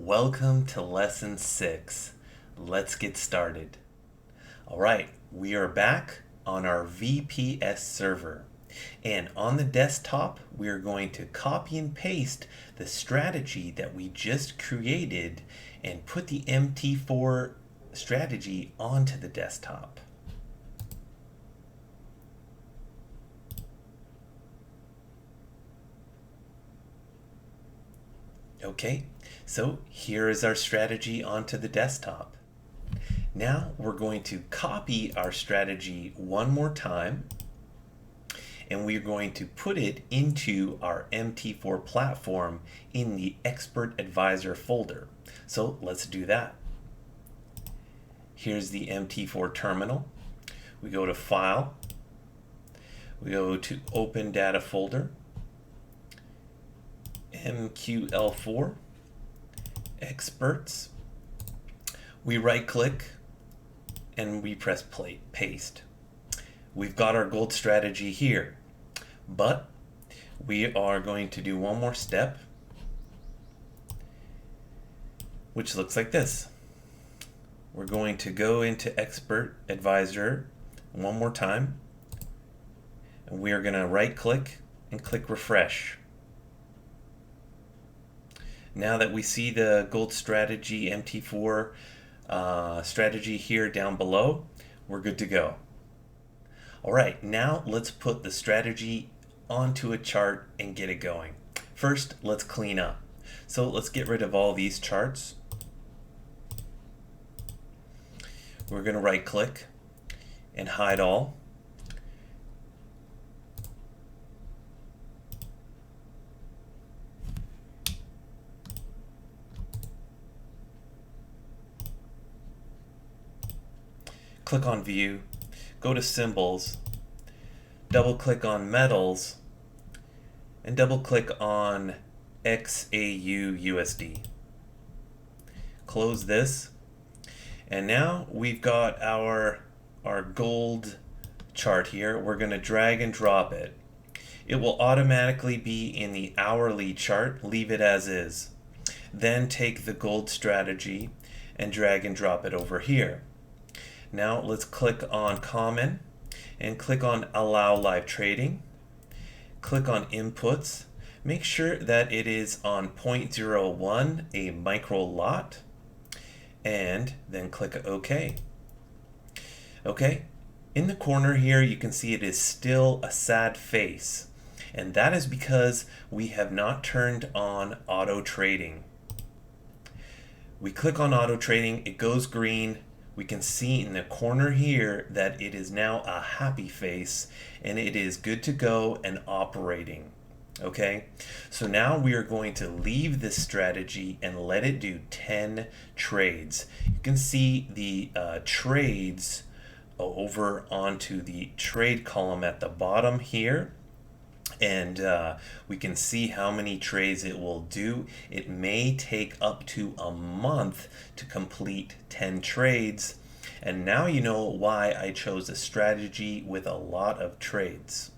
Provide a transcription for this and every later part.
Welcome to lesson 6. Let's get started. All right, we are back on our VPS server. And on the desktop, we are going to copy and paste the strategy that we just created and put the MT4 strategy onto the desktop. Okay, so here is our strategy onto the desktop. Now we're going to copy our strategy one more time, and we're going to put it into our MT4 platform in the Expert Advisor folder. So let's do that. Here's the MT4 terminal. We go to File, we go to Open Data Folder, MQL4, Experts. We right click and we press paste. We've got our gold strategy here, but we are going to do one more step, which looks like this. We're going to go into Expert Advisor one more time, and we are going to right click and click refresh. Now that we see the gold strategy MT4 strategy here down below, we're good to go. All right, now let's put the strategy onto a chart and get it going. First, let's clean up. So let's get rid of all these charts. We're going to right click and hide all. Click on View, go to Symbols, double click on Metals, and double click on XAUUSD. Close this, and now we've got our gold chart here. We're going to drag and drop it. It will automatically be in the hourly chart. Leave it as is. Then take the gold strategy and drag and drop it over here. Now let's click on Common and click on Allow Live Trading. Click on Inputs. Make sure that it is on 0.01, a micro lot, and then click OK. Okay, in the corner here you can see it is still a sad face, and that is because we have not turned on auto trading. We click on auto trading, it goes green. We can see in the corner here that it is now a happy face and it is good to go and operating. Okay, so now we are going to leave this strategy and let it do 10 trades. You can see the trades over onto the trade column at the bottom here. And we can see how many trades it will do. It may take up to a month to complete 10 trades. And now you know why I chose a strategy with a lot of trades.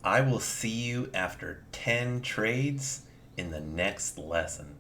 I will see you after 10 trades in the next lesson.